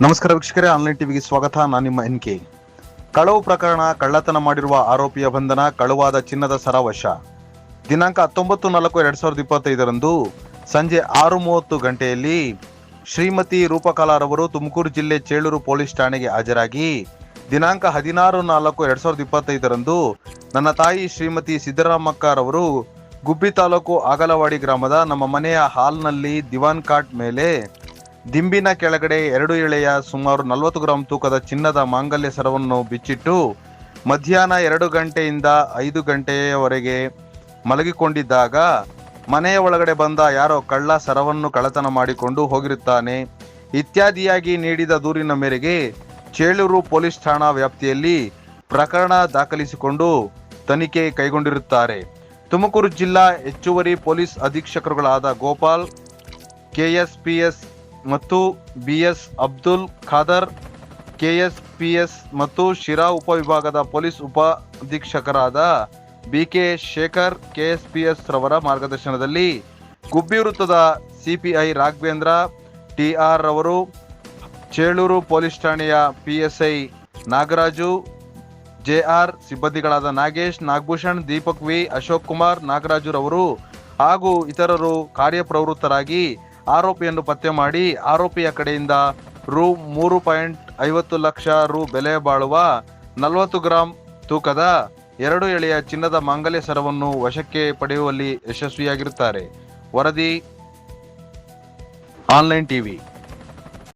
ನಮಸ್ಕಾರ ವೀಕ್ಷಕರೇ, ಆನ್ಲೈನ್ ಟಿವಿಗೆ ಸ್ವಾಗತ. ನಾನು ನಿಮ್ಮ ಎನ್ ಕೆ. ಕಳವು ಪ್ರಕರಣ, ಕಳ್ಳತನ ಮಾಡಿರುವ ಆರೋಪಿಯ ಬಂಧನ, ಕಳುವಾದ ಚಿನ್ನದ ಸರ ವಶ. ದಿನಾಂಕ 19/4/2025 ಸಂಜೆ 6:30 ಗಂಟೆಯಲ್ಲಿ ಶ್ರೀಮತಿ ರೂಪಕಲಾರವರು ತುಮಕೂರು ಜಿಲ್ಲೆ ಚೇಳೂರು ಪೊಲೀಸ್ ಠಾಣೆಗೆ ಹಾಜರಾಗಿ ದಿನಾಂಕ 16/4/2025 ನನ್ನ ತಾಯಿ ಶ್ರೀಮತಿ ಸಿದ್ದರಾಮಕ್ಕರವರು ಗುಬ್ಬಿ ತಾಲೂಕು ಆಗಲವಾಡಿ ಗ್ರಾಮದ ನಮ್ಮ ಮನೆಯ ಹಾಲ್ನಲ್ಲಿ ದಿವಾನ್ ಕಾಟ್ ಮೇಲೆ ದಿಂಬಿನ ಕೆಳಗಡೆ 2 ಎಳೆಯ ಸುಮಾರು 40 ಗ್ರಾಂ ತೂಕದ ಚಿನ್ನದ ಮಾಂಗಲ್ಯ ಸರವನ್ನು ಬಿಚ್ಚಿಟ್ಟು ಮಧ್ಯಾಹ್ನ 2 ಗಂಟೆಯಿಂದ 5 ಗಂಟೆಯವರೆಗೆ ಮಲಗಿಕೊಂಡಿದ್ದಾಗ ಮನೆಯ ಒಳಗಡೆ ಬಂದ ಯಾರೋ ಕಳ್ಳ ಸರವನ್ನು ಕಳ್ಳತನ ಮಾಡಿಕೊಂಡು ಹೋಗಿರುತ್ತಾನೆ ಇತ್ಯಾದಿಯಾಗಿ ನೀಡಿದ ದೂರಿನ ಮೇರೆಗೆ ಚೇಳೂರು ಪೊಲೀಸ್ ಠಾಣಾ ವ್ಯಾಪ್ತಿಯಲ್ಲಿ ಪ್ರಕರಣ ದಾಖಲಿಸಿಕೊಂಡು ತನಿಖೆ ಕೈಗೊಂಡಿರುತ್ತಾರೆ. ತುಮಕೂರು ಜಿಲ್ಲಾ ಹೆಚ್ಚುವರಿ ಪೊಲೀಸ್ ಅಧೀಕ್ಷಕರುಗಳಾದ ಗೋಪಾಲ್, KSPS ಮತ್ತು BS ಅಬ್ದುಲ್ ಖಾದರ್, KSPS ಮತ್ತು ಶಿರಾ ಉಪವಿಭಾಗದ ಪೊಲೀಸ್ ಉಪ ಅಧೀಕ್ಷಕರಾದ BK ಶೇಖರ್, KSPS ರವರ ಮಾರ್ಗದರ್ಶನದಲ್ಲಿ ಗುಬ್ಬಿ ವೃತ್ತದ CPI ರಾಘವೇಂದ್ರ TR ರವರು, ಚೇಳೂರು ಪೊಲೀಸ್ ಠಾಣೆಯ PSI ನಾಗರಾಜು, JR ಸಿಬ್ಬಂದಿಗಳಾದ ನಾಗೇಶ್, ನಾಗಭೂಷಣ್, ದೀಪಕ್ V, ಅಶೋಕ್ ಕುಮಾರ್, ನಾಗರಾಜು ರವರು ಹಾಗೂ ಇತರರು ಕಾರ್ಯಪ್ರವೃತ್ತರಾಗಿ ಆರೋಪಿಯನ್ನು ಪತ್ತೆ ಮಾಡಿ ಆರೋಪಿಯ ಕಡೆಯಿಂದ ರು 3.50 ಲಕ್ಷ ಬೆಲೆ ಬಾಳುವ 40 ಗ್ರಾಂ ತೂಕದ 2 ಎಳೆಯ ಚಿನ್ನದ ಮಾಂಗಲ್ಯ ಸರವನ್ನು ವಶಕ್ಕೆ ಪಡೆಯುವಲ್ಲಿ ಯಶಸ್ವಿಯಾಗಿರುತ್ತಾರೆ. ವರದಿ ಆನ್ಲೈನ್ ಟಿವಿ.